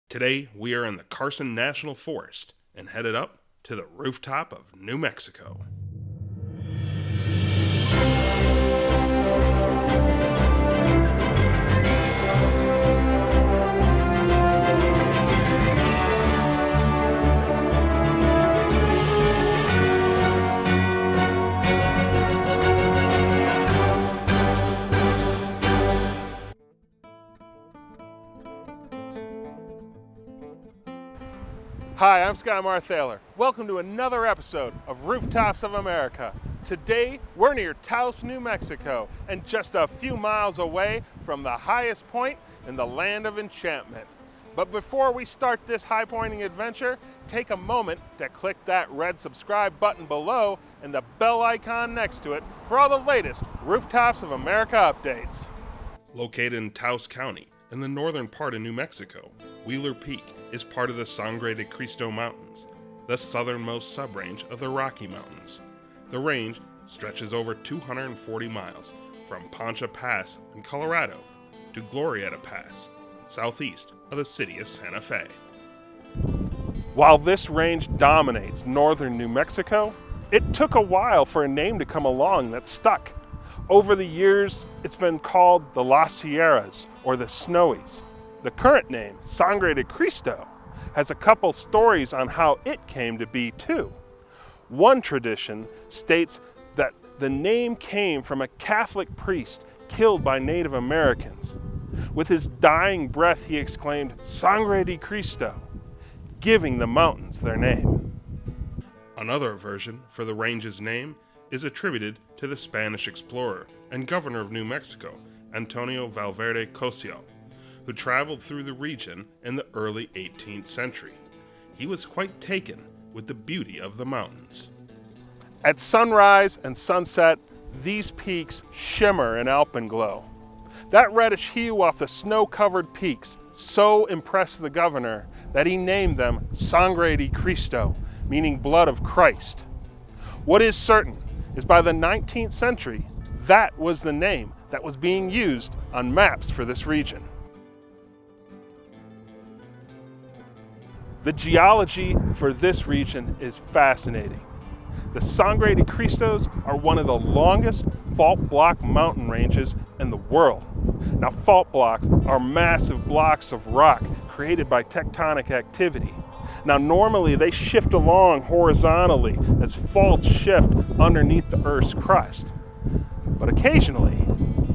Today, we are in the Carson National Forest and headed up to the rooftop of New Mexico. Hi, I'm Scott Marthaler. Welcome to another episode of Rooftops of America. Today, we're near Taos, New Mexico, and just a few miles away from the highest point in the land of enchantment. But before we start this high-pointing adventure, take a moment to click that red subscribe button below and the bell icon next to it for all the latest Rooftops of America updates. Located in Taos County, in the northern part of New Mexico, Wheeler Peak is part of the Sangre de Christo Mountains, the southernmost subrange of the Rocky Mountains. The range stretches over 240 miles from Poncha Pass in Colorado to Glorieta Pass, southeast of the city of Santa Fe. While this range dominates northern New Mexico, it took a while for a name to come along that stuck. Over the years, it's been called the Las Sierras or the Snowies. The current name, Sangre de Christo, has a couple stories on how it came to be too. One tradition states that the name came from a Catholic priest killed by Native Americans. With his dying breath, he exclaimed, "Sangre de Christo," giving the mountains their name. Another version for the range's name is attributed to the Spanish explorer and governor of New Mexico, Antonio Valverde Cosio, who traveled through the region in the early 18th century. He was quite taken with the beauty of the mountains. At sunrise and sunset, these peaks shimmer in alpenglow. That reddish hue off the snow-covered peaks so impressed the governor that he named them Sangre de Christo, meaning blood of Christ. What is certain is by the 19th century, that was the name that was being used on maps for this region. The geology for this region is fascinating. The Sangre de Cristos are one of the longest fault block mountain ranges in the world. Now, fault blocks are massive blocks of rock created by tectonic activity. Now, normally they shift along horizontally as faults shift underneath the Earth's crust. But occasionally,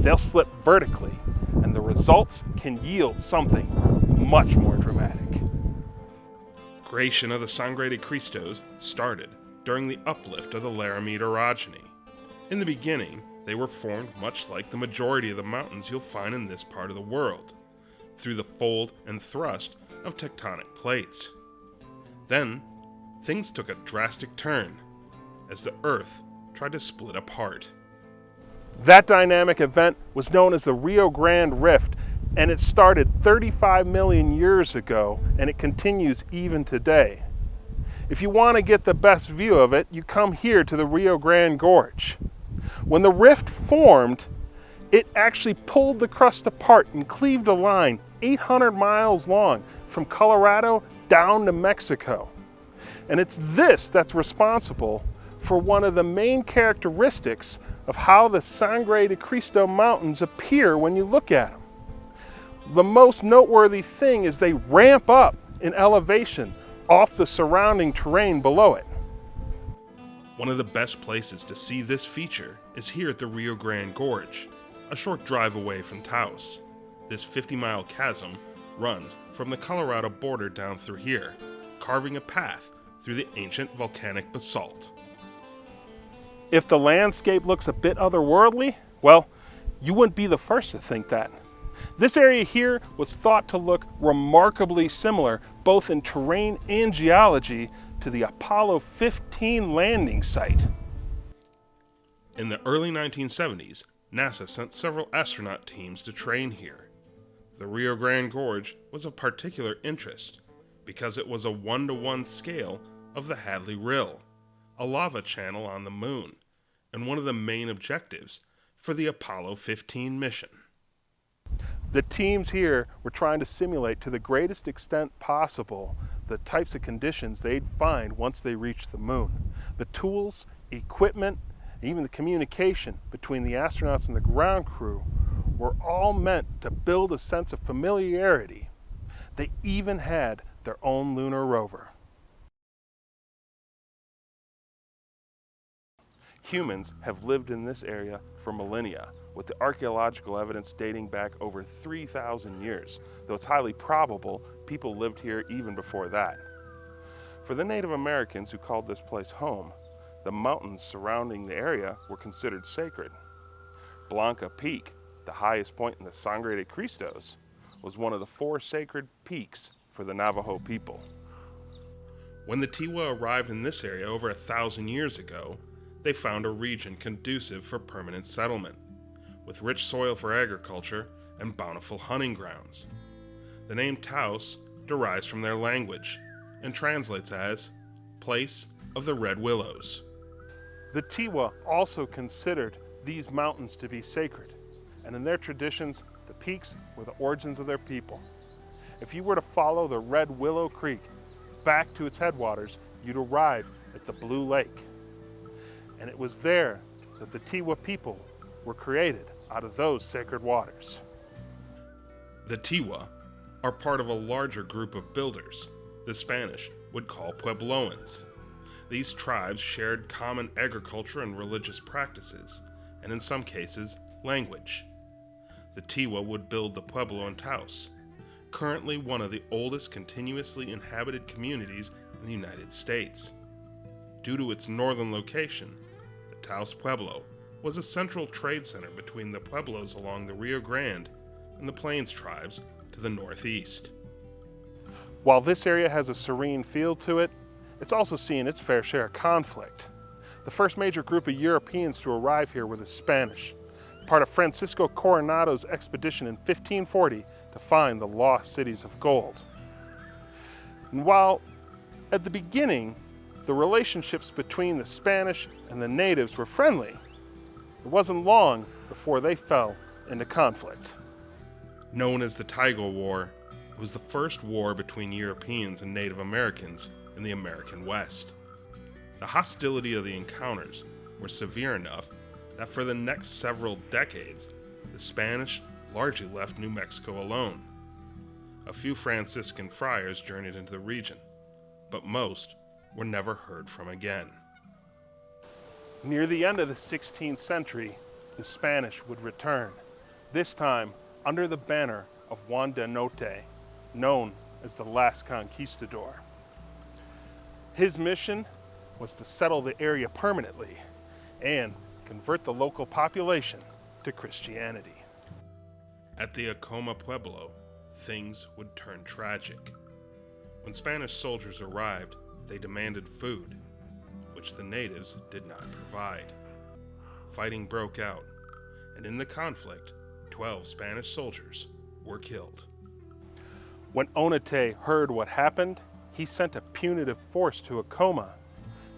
they'll slip vertically, and the results can yield something much more dramatic. Creation of the Sangre de Cristos started during the uplift of the Laramide orogeny. In the beginning, they were formed much like the majority of the mountains you'll find in this part of the world, through the fold and thrust of tectonic plates. Then, things took a drastic turn as the Earth tried to split apart. That dynamic event was known as the Rio Grande Rift, and it started 35 million years ago, and it continues even today. If you want to get the best view of it, you come here to the Rio Grande Gorge. When the rift formed, it actually pulled the crust apart and cleaved a line 800 miles long from Colorado down to Mexico. And it's this that's responsible for one of the main characteristics of how the Sangre de Christo Mountains appear when you look at them. The most noteworthy thing is they ramp up in elevation off the surrounding terrain below it. One of the best places to see this feature is here at the Rio Grande Gorge, a short drive away from Taos. This 50-mile chasm runs from the Colorado border down through here, carving a path through the ancient volcanic basalt. If the landscape looks a bit otherworldly, well, you wouldn't be the first to think that. This area here was thought to look remarkably similar, both in terrain and geology, to the Apollo 15 landing site. In the early 1970s, NASA sent several astronaut teams to train here. The Rio Grande Gorge was of particular interest because it was a 1-to-1 scale of the Hadley Rill, a lava channel on the moon, and one of the main objectives for the Apollo 15 mission. The teams here were trying to simulate to the greatest extent possible the types of conditions they'd find once they reached the moon. The tools, equipment, even the communication between the astronauts and the ground crew were all meant to build a sense of familiarity. They even had their own lunar rover. Humans have lived in this area for millennia, with the archaeological evidence dating back over 3,000 years, though it's highly probable people lived here even before that. For the Native Americans who called this place home, the mountains surrounding the area were considered sacred. Blanca Peak, the highest point in the Sangre de Christos, was one of the 4 sacred peaks for the Navajo people. When the Tiwa arrived in this area over 1,000 years ago, they found a region conducive for permanent settlement, with rich soil for agriculture and bountiful hunting grounds. The name Taos derives from their language and translates as Place of the Red Willows. The Tiwa also considered these mountains to be sacred, and in their traditions, the peaks were the origins of their people. If you were to follow the Red Willow Creek back to its headwaters, you'd arrive at the Blue Lake. And it was there that the Tiwa people were created out of those sacred waters. The Tiwa are part of a larger group of builders the Spanish would call Puebloans. These tribes shared common agriculture and religious practices, and in some cases, language. The Tiwa would build the Pueblo in Taos, currently one of the oldest continuously inhabited communities in the United States. Due to its northern location, the Taos Pueblo was a central trade center between the Pueblos along the Rio Grande and the Plains tribes to the northeast. While this area has a serene feel to it, it's also seen its fair share of conflict. The first major group of Europeans to arrive here were the Spanish, part of Francisco Coronado's expedition in 1540 to find the lost cities of gold. And while at the beginning, the relationships between the Spanish and the natives were friendly, it wasn't long before they fell into conflict. Known as the Taiga War, it was the first war between Europeans and Native Americans in the American West. The hostility of the encounters were severe enough that for the next several decades, the Spanish largely left New Mexico alone. A few Franciscan friars journeyed into the region, but most were never heard from again. Near the end of the 16th century, the Spanish would return, this time under the banner of Juan de Note, known as the last conquistador. His mission was to settle the area permanently and convert the local population to Christianity. At the Acoma Pueblo, things would turn tragic. When Spanish soldiers arrived, they demanded food, which the natives did not provide. Fighting broke out, and in the conflict, 12 Spanish soldiers were killed. When Onate heard what happened, he sent a punitive force to Acoma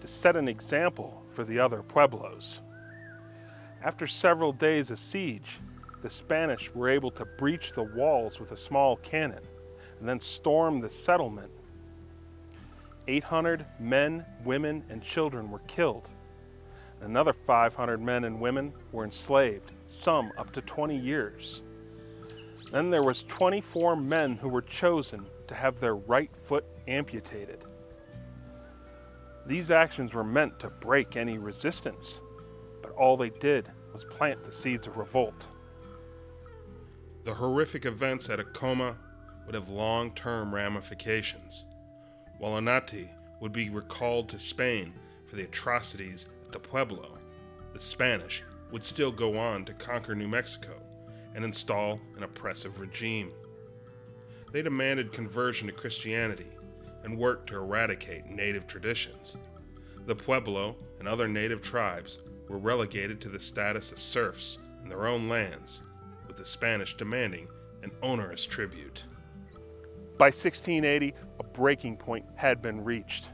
to set an example for the other pueblos. After several days of siege, the Spanish were able to breach the walls with a small cannon and then storm the settlement. 800 men, women, and children were killed. Another 500 men and women were enslaved, some up to 20 years. Then there was 24 men who were chosen to have their right foot amputated. These actions were meant to break any resistance, but all they did was plant the seeds of revolt. The horrific events at Acoma would have long-term ramifications. While Onate would be recalled to Spain for the atrocities at the Pueblo, the Spanish would still go on to conquer New Mexico and install an oppressive regime. They demanded conversion to Christianity and worked to eradicate native traditions. The Pueblo and other native tribes were relegated to the status of serfs in their own lands, with the Spanish demanding an onerous tribute. By 1680, a breaking point had been reached.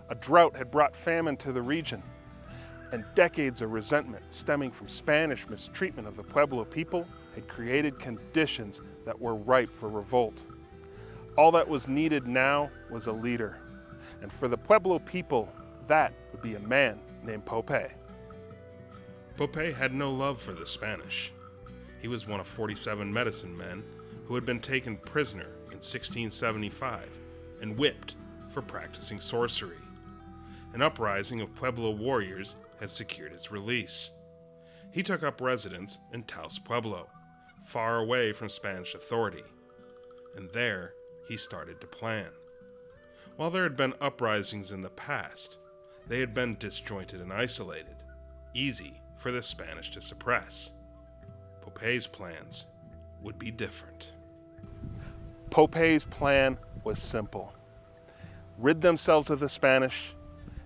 A drought had brought famine to the region, and decades of resentment stemming from Spanish mistreatment of the Pueblo people had created conditions that were ripe for revolt. All that was needed now was a leader, and for the Pueblo people, that would be a man named Pope. Pope had no love for the Spanish. He was one of 47 medicine men who had been taken prisoner in 1675 and whipped for practicing sorcery. An uprising of Pueblo warriors had secured his release. He took up residence in Taos Pueblo, far away from Spanish authority, and there he started to plan. While there had been uprisings in the past, they had been disjointed and isolated, easy for the Spanish to suppress. Pope's plans would be different. Pope's plan was simple: rid themselves of the Spanish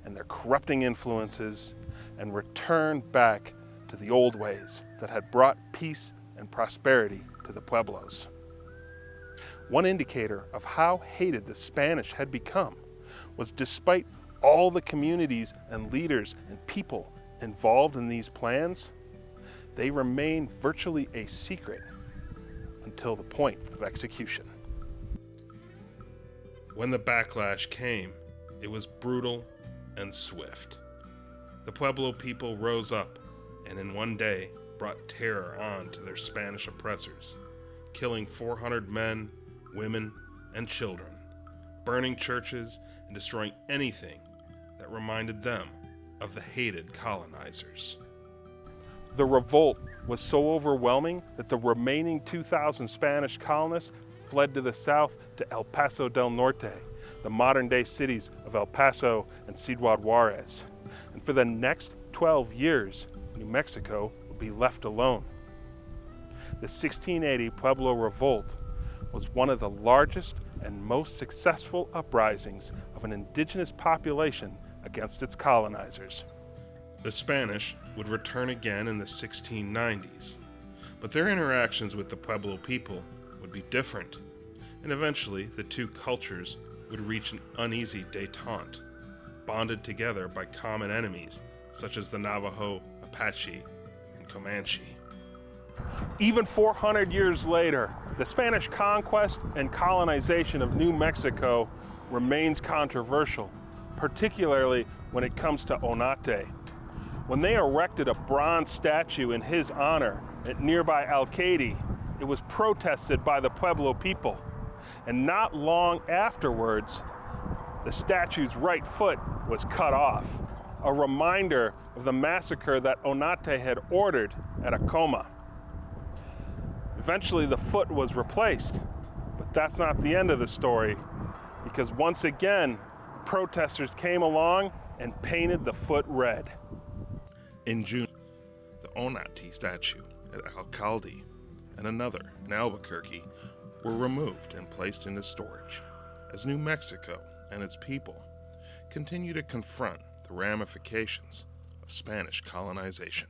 and their corrupting influences and return back to the old ways that had brought peace and prosperity to the Pueblos. One indicator of how hated the Spanish had become was, despite all the communities and leaders and people involved in these plans, they remained virtually a secret until the point of execution. When the backlash came, it was brutal and swift. The Pueblo people rose up and in one day brought terror on to their Spanish oppressors, killing 400 men, women, and children, burning churches and destroying anything that reminded them of the hated colonizers. The revolt was so overwhelming that the remaining 2,000 Spanish colonists fled to the south to El Paso del Norte, the modern-day cities of El Paso and Ciudad Juarez. And for the next 12 years, New Mexico would be left alone. The 1680 Pueblo Revolt was one of the largest and most successful uprisings of an indigenous population against its colonizers. The Spanish would return again in the 1690s, but their interactions with the Pueblo people would be different, and eventually the two cultures would reach an uneasy détente, bonded together by common enemies such as the Navajo, Apache, and Comanche. Even 400 years later, the Spanish conquest and colonization of New Mexico remains controversial, particularly when it comes to Onate. When they erected a bronze statue in his honor at nearby Alcalde, it was protested by the Pueblo people. And not long afterwards, the statue's right foot was cut off, a reminder of the massacre that Onate had ordered at Acoma. Eventually, the foot was replaced, but that's not the end of the story, because once again, protesters came along and painted the foot red. In June, the Onate statue at Alcalde and another in Albuquerque were removed and placed into storage as New Mexico and its people continue to confront the ramifications of Spanish colonization.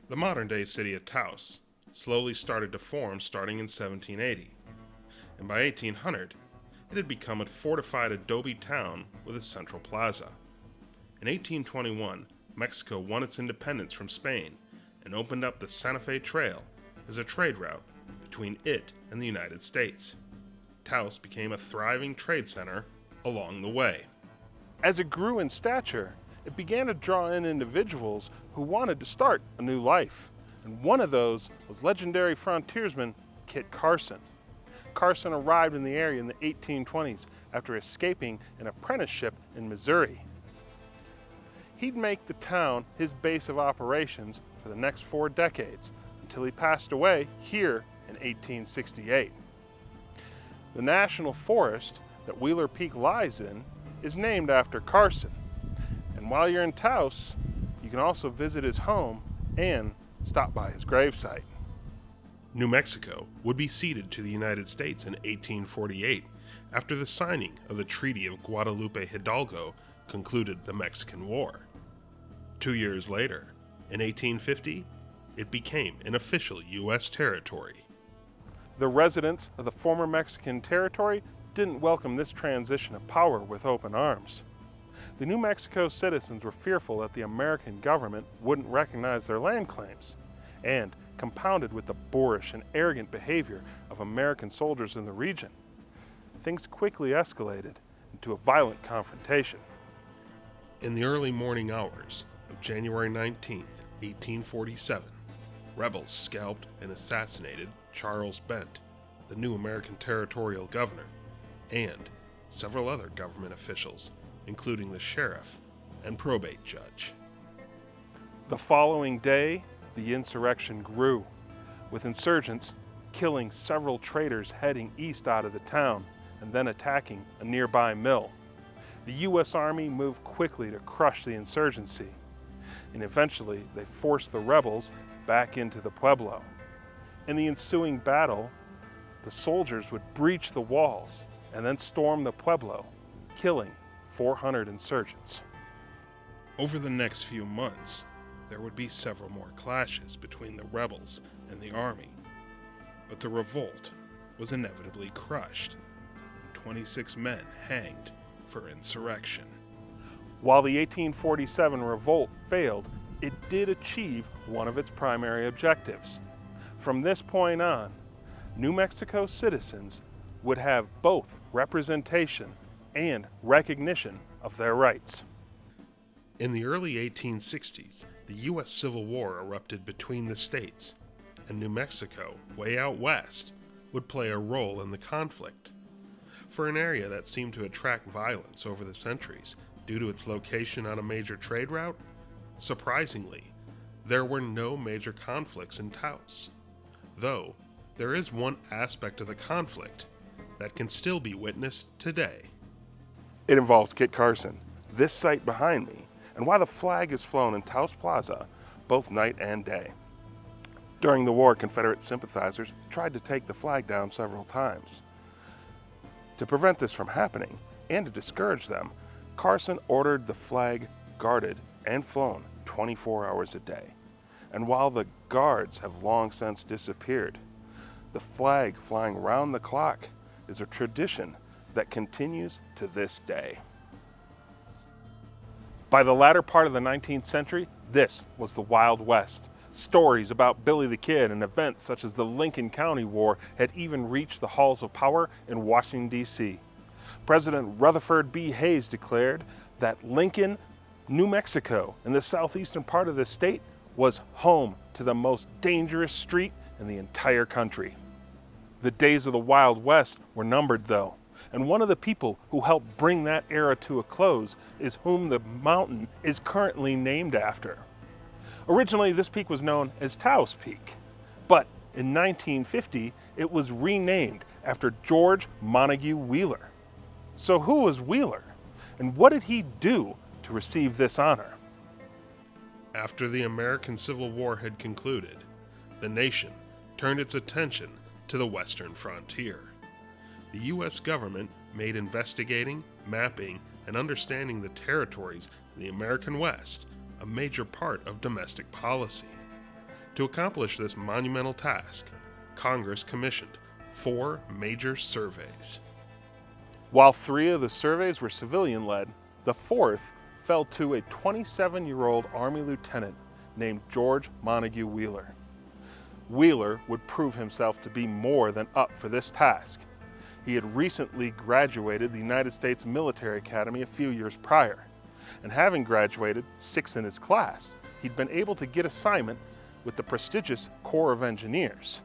The modern-day city of Taos slowly started to form starting in 1780, and by 1800, it had become a fortified adobe town with a central plaza. In 1821, Mexico won its independence from Spain and opened up the Santa Fe Trail as a trade route between it and the United States. Taos became a thriving trade center along the way. As it grew in stature, it began to draw in individuals who wanted to start a new life. And one of those was legendary frontiersman Kit Carson. Carson arrived in the area in the 1820s after escaping an apprenticeship in Missouri. He'd make the town his base of operations for the next 4 decades until he passed away here in 1868. The National Forest that Wheeler Peak lies in is named after Carson. And while you're in Taos, you can also visit his home and stop by his gravesite. New Mexico would be ceded to the United States in 1848 after the signing of the Treaty of Guadalupe Hidalgo concluded the Mexican War. 2 years later, in 1850, it became an official U.S. territory. The residents of the former Mexican territory didn't welcome this transition of power with open arms. The New Mexico citizens were fearful that the American government wouldn't recognize their land claims, and compounded with the boorish and arrogant behavior of American soldiers in the region, things quickly escalated into a violent confrontation. In the early morning hours of January 19, 1847, rebels scalped and assassinated Charles Bent, the new American territorial governor, and several other government officials, including the sheriff and probate judge. The following day, the insurrection grew, with insurgents killing several traders heading east out of the town and then attacking a nearby mill. The U.S. Army moved quickly to crush the insurgency, and eventually they forced the rebels back into the Pueblo. In the ensuing battle, the soldiers would breach the walls and then storm the Pueblo, killing 400 insurgents. Over the next few months, there would be several more clashes between the rebels and the army, but the revolt was inevitably crushed, and 26 men hanged for insurrection. While the 1847 revolt failed, it did achieve one of its primary objectives. From this point on, New Mexico citizens would have both representation and recognition of their rights. In the early 1860s, the U.S. Civil War erupted between the states, and New Mexico, way out west, would play a role in the conflict. For an area that seemed to attract violence over the centuries due to its location on a major trade route, surprisingly, there were no major conflicts in Taos. Though, there is one aspect of the conflict that can still be witnessed today. It involves Kit Carson, this site behind me, and why the flag is flown in Taos Plaza both night and day. During the war, Confederate sympathizers tried to take the flag down several times. To prevent this from happening, and to discourage them, Carson ordered the flag guarded and flown 24 hours a day. And while the guards have long since disappeared, the flag flying round the clock is a tradition that continues to this day. By the latter part of the 19th century, this was the Wild West. Stories about Billy the Kid and events such as the Lincoln County War had even reached the halls of power in Washington, D.C. President Rutherford B. Hayes declared that Lincoln, New Mexico, in the southeastern part of the state, was home to the most dangerous street in the entire country. The days of the Wild West were numbered, though, and one of the people who helped bring that era to a close is whom the mountain is currently named after. Originally, this peak was known as Taos Peak, but in 1950, it was renamed after George Montague Wheeler. So who was Wheeler, and what did he do to receive this honor? After the American Civil War had concluded, the nation turned its attention to the western frontier. The U.S. government made investigating, mapping, and understanding the territories in the American West a major part of domestic policy. To accomplish this monumental task, Congress commissioned 4 major surveys. While 3 of the surveys were civilian-led, the 4th fell to a 27-year-old Army lieutenant named George Montague Wheeler. Wheeler would prove himself to be more than up for this task. He had recently graduated the United States Military Academy a few years prior, and having graduated 6th in his class, he'd been able to get assignment with the prestigious Corps of Engineers.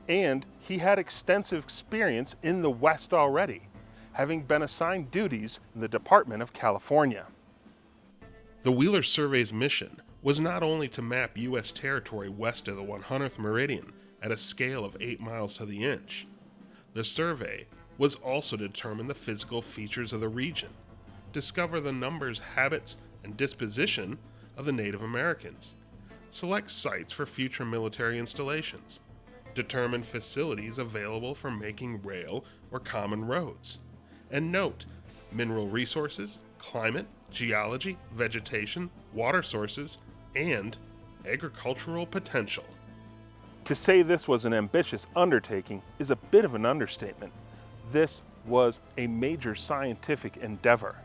And he had extensive experience in the West already, having been assigned duties in the Department of California. The Wheeler Survey's mission was not only to map U.S. territory west of the 100th meridian at a scale of 8 miles to the inch. The survey was also to determine the physical features of the region, discover the numbers, habits, and disposition of the Native Americans, select sites for future military installations, determine facilities available for making rail or common roads, and note mineral resources, climate, geology, vegetation, water sources, and agricultural potential. To say this was an ambitious undertaking is a bit of an understatement. This was a major scientific endeavor.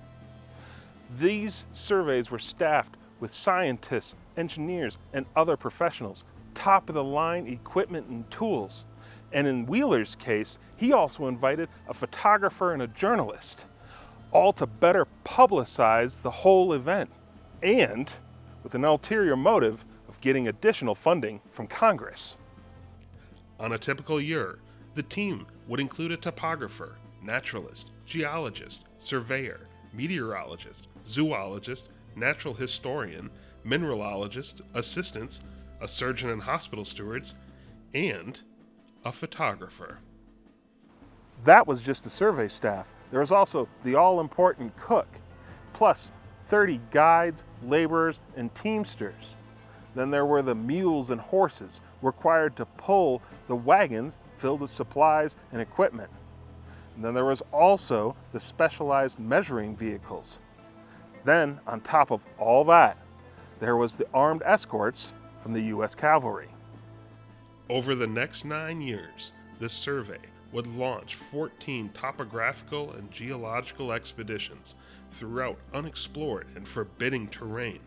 These surveys were staffed with scientists, engineers, and other professionals top-of-the-line equipment and tools. And in Wheeler's case, he also invited a photographer and a journalist, all to better publicize the whole event, and with an ulterior motive of getting additional funding from Congress. On a typical year, the team would include a topographer, naturalist, geologist, surveyor, meteorologist, zoologist, natural historian, mineralogist, assistants, a surgeon and hospital stewards, and a photographer. That was just the survey staff. There was also the all-important cook, plus 30 guides, laborers, and teamsters. Then there were the mules and horses required to pull the wagons filled with supplies and equipment. And then there was also the specialized measuring vehicles. Then, on top of all that, there was the armed escorts from the U.S. Cavalry. Over the next 9 years, the survey would launch 14 topographical and geological expeditions throughout unexplored and forbidding terrain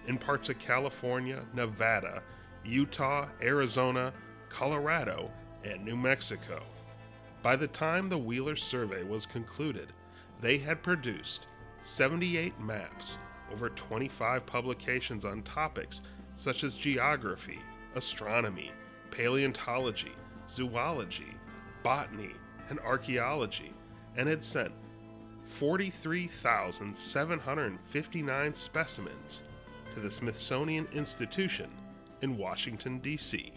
in parts of California, Nevada, Utah, Arizona, Colorado, and New Mexico. By the time the Wheeler survey was concluded, they had produced 78 maps, over 25 publications on topics such as geography, astronomy, paleontology, zoology, botany, and archaeology, and had sent 43,759 specimens to the Smithsonian Institution in Washington, D.C.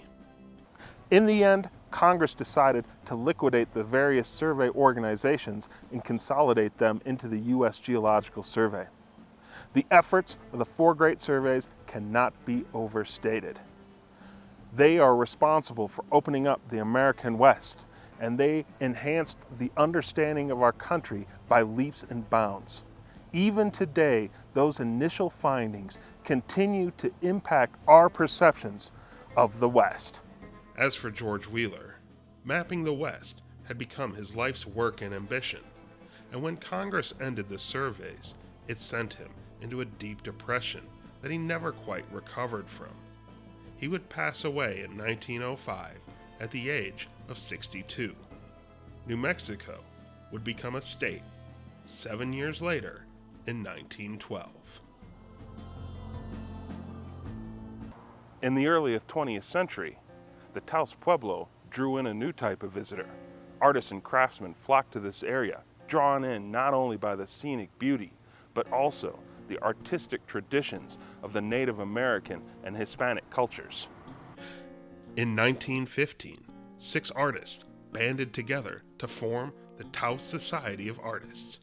In the end, Congress decided to liquidate the various survey organizations and consolidate them into the U.S. Geological Survey. The efforts of the 4 great surveys cannot be overstated. They are responsible for opening up the American West, and they enhanced the understanding of our country by leaps and bounds. Even today, those initial findings continue to impact our perceptions of the West. As for George Wheeler, mapping the West had become his life's work and ambition, and when Congress ended the surveys, it sent him into a deep depression that he never quite recovered from. He would pass away in 1905 at the age of 62. New Mexico would become a state 7 years later in 1912. In the early 20th century, the Taos Pueblo drew in a new type of visitor. Artists and craftsmen flocked to this area, drawn in not only by the scenic beauty, but also the artistic traditions of the Native American and Hispanic cultures. In 1915, 6 artists banded together to form the Taos Society of Artists.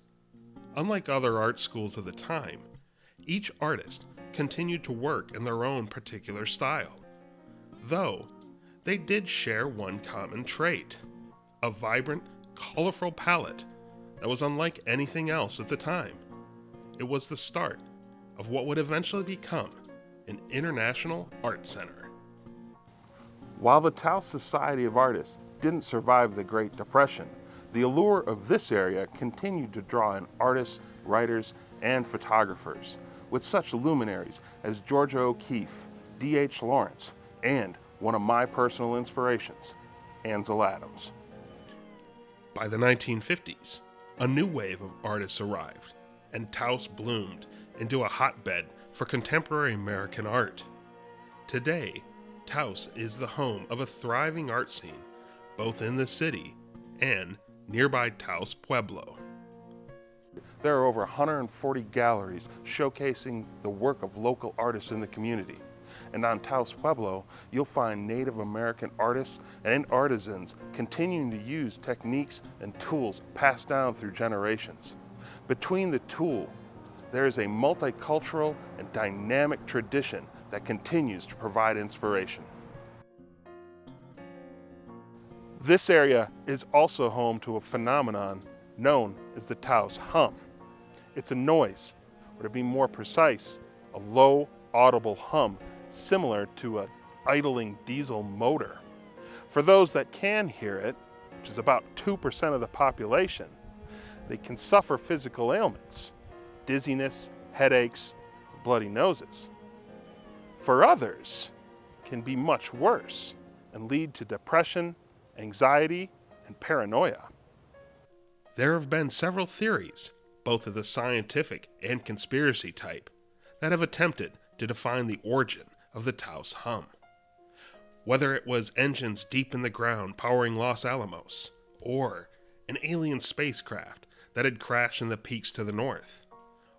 Unlike other art schools of the time, each artist continued to work in their own particular style, though they did share one common trait: a vibrant, colorful palette that was unlike anything else at the time. It was the start of what would eventually become an international art center. While the Taos Society of Artists didn't survive the Great Depression, the allure of this area continued to draw in artists, writers, and photographers, with such luminaries as Georgia O'Keeffe, D.H. Lawrence, and one of my personal inspirations, Ansel Adams. By the 1950s, a new wave of artists arrived, and Taos bloomed into a hotbed for contemporary American art. Today, Taos is the home of a thriving art scene, both in the city and nearby Taos Pueblo. There are over 140 galleries showcasing the work of local artists in the community. And on Taos Pueblo, you'll find Native American artists and artisans continuing to use techniques and tools passed down through generations. Between the two, there is a multicultural and dynamic tradition that continues to provide inspiration. This area is also home to a phenomenon known as the Taos hum. It's a noise, or to be more precise, a low audible hum similar to an idling diesel motor. For those that can hear it, which is about 2% of the population, they can suffer physical ailments, dizziness, headaches, bloody noses. For others, can be much worse and lead to depression, anxiety, and paranoia. There have been several theories, both of the scientific and conspiracy type, that have attempted to define the origin of the Taos hum. Whether it was engines deep in the ground powering Los Alamos, or an alien spacecraft that had crashed in the peaks to the north,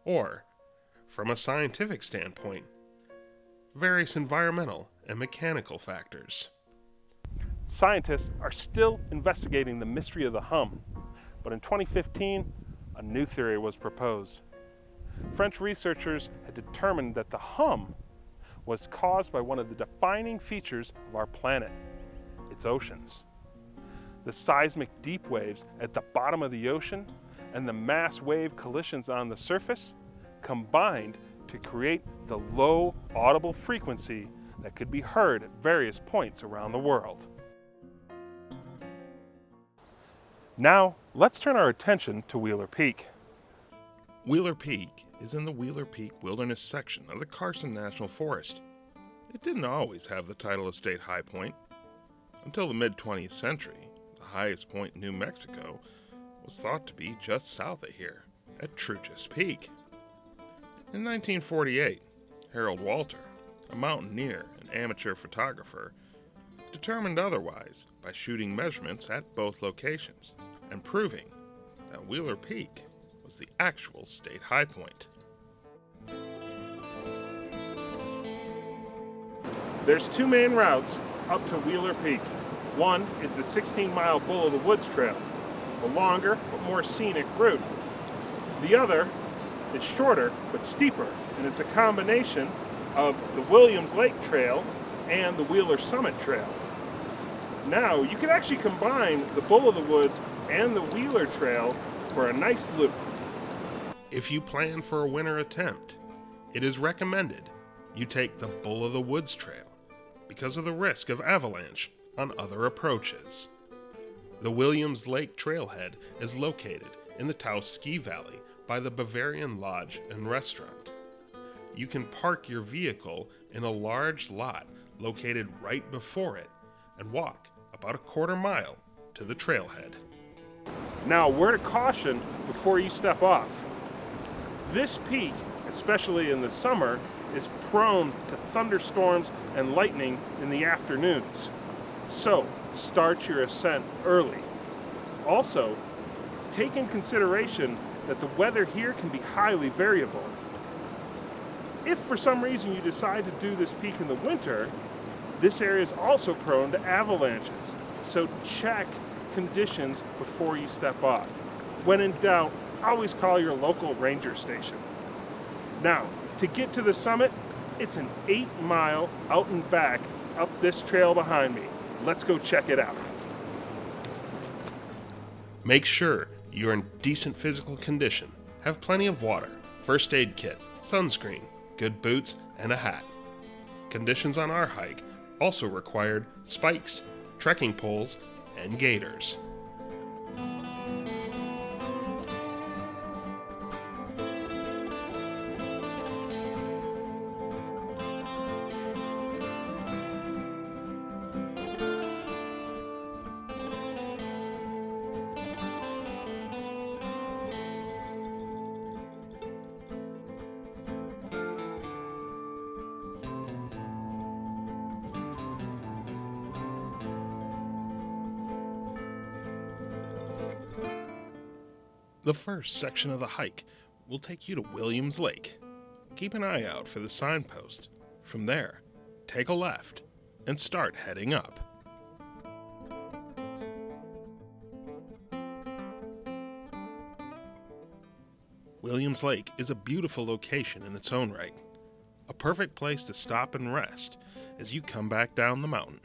or, from a scientific standpoint, various environmental and mechanical factors. Scientists are still investigating the mystery of the hum, but in 2015, a new theory was proposed. French researchers had determined that the hum was caused by one of the defining features of our planet, its oceans. The seismic deep waves at the bottom of the ocean and the mass wave collisions on the surface combined to create the low audible frequency that could be heard at various points around the world. Now, let's turn our attention to Wheeler Peak. Wheeler Peak is in the Wheeler Peak Wilderness section of the Carson National Forest. It didn't always have the title of State High Point. Until the mid-20th century, the highest point in New Mexico was thought to be just south of here, at Truchas Peak. In 1948, Harold Walter, a mountaineer and amateur photographer, determined otherwise by shooting measurements at both locations and proving that Wheeler Peak was the actual state high point. There's two main routes up to Wheeler Peak. One is the 16-mile Bull of the Woods Trail, a longer but more scenic route. The other is shorter but steeper, and it's a combination of the Williams Lake Trail and the Wheeler Summit Trail. Now, you can actually combine the Bull of the Woods and the Wheeler Trail for a nice loop. If you plan for a winter attempt, it is recommended you take the Bull of the Woods Trail because of the risk of avalanche on other approaches. The Williams Lake Trailhead is located in the Taos Ski Valley by the Bavarian Lodge and Restaurant. You can park your vehicle in a large lot located right before it and walk about a quarter mile to the trailhead. Now, a word of caution before you step off. This peak, especially in the summer, is prone to thunderstorms and lightning in the afternoons. So, start your ascent early. Also, take in consideration that the weather here can be highly variable. If for some reason you decide to do this peak in the winter, this area is also prone to avalanches, so check conditions before you step off. When in doubt, always call your local ranger station. Now, to get to the summit, it's an 8-mile out and back up this trail behind me. Let's go check it out. Make sure you're in decent physical condition, have plenty of water, first aid kit, sunscreen, good boots, and a hat. Conditions on our hike also required spikes, trekking poles, and gaiters. The first section of the hike will take you to Williams Lake. Keep an eye out for the signpost. From there, take a left and start heading up. Williams Lake is a beautiful location in its own right. A perfect place to stop and rest as you come back down the mountain.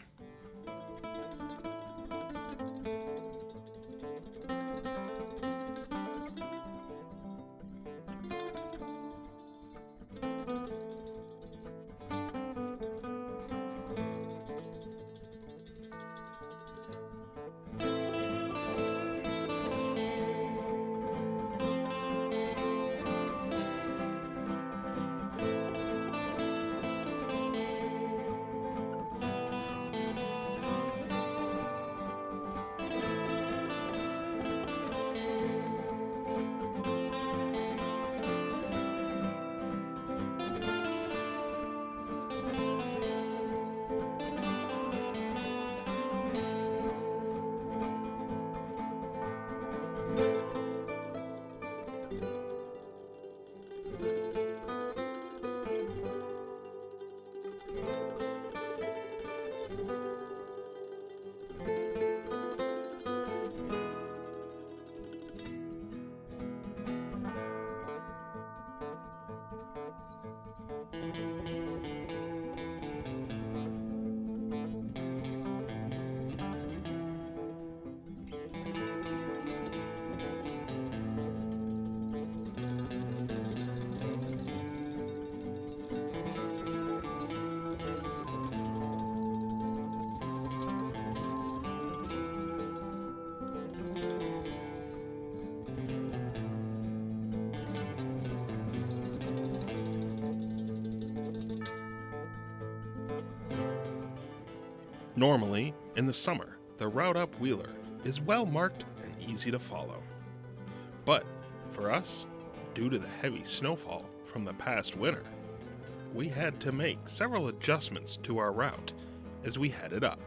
Normally, in the summer, the route up Wheeler is well marked and easy to follow. But for us, due to the heavy snowfall from the past winter, we had to make several adjustments to our route as we headed up.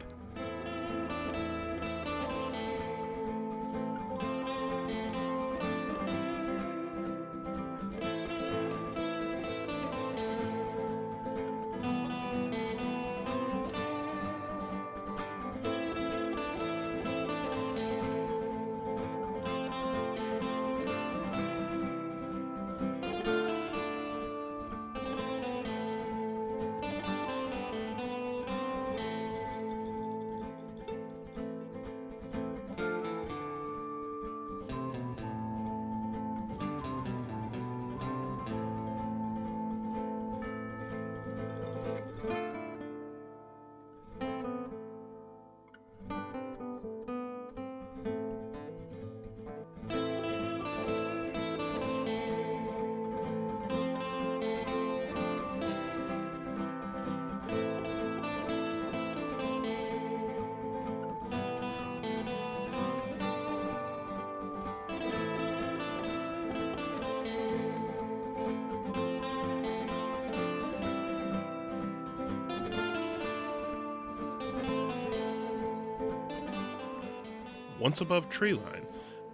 Once above tree line,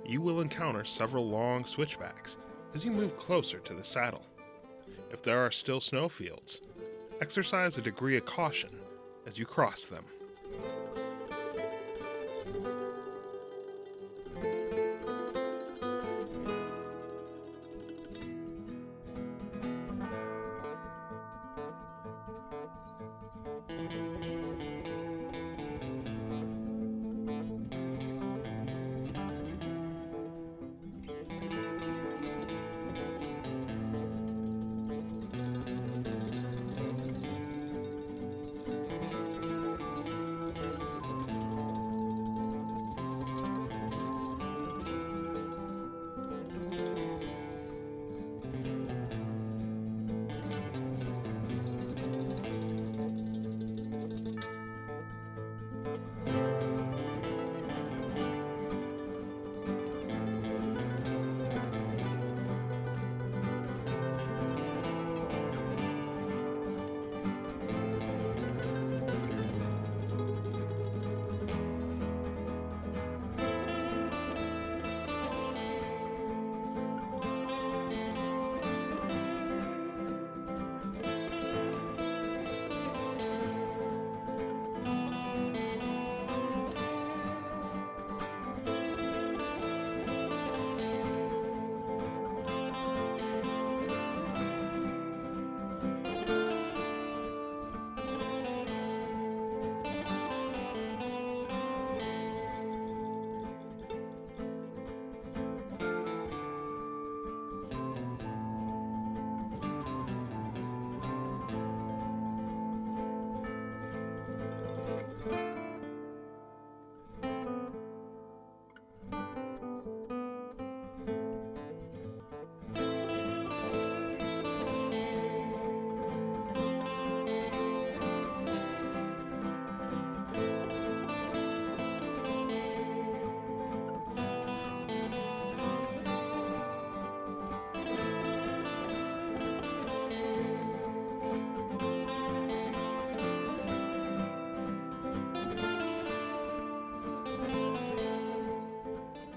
you will encounter several long switchbacks as you move closer to the saddle. If there are still snowfields, exercise a degree of caution as you cross them.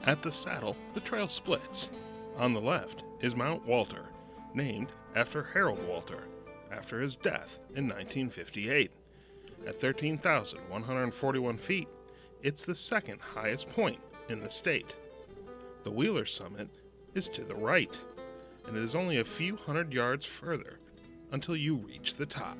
At the saddle, the trail splits. On the left is Mount Walter, named after Harold Walter, after his death in 1958. At 13,141 feet, it's the second highest point in the state. The Wheeler summit is to the right, and it is only a few hundred yards further until you reach the top.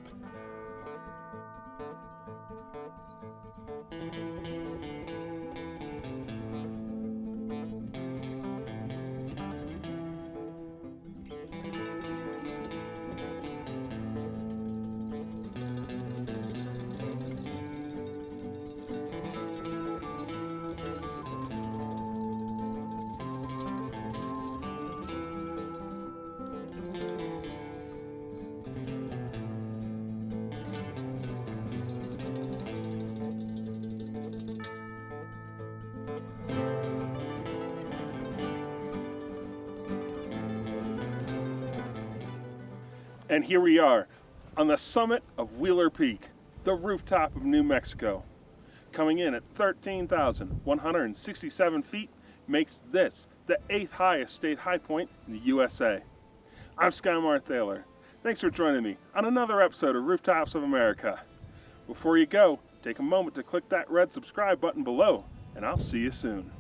And here we are on the summit of Wheeler Peak, the rooftop of New Mexico. Coming in at 13,167 feet makes this the 8th highest state high point in the USA. I'm Skymar Thaler. Thanks for joining me on another episode of Rooftops of America. Before you go, take a moment to click that red subscribe button below, and I'll see you soon.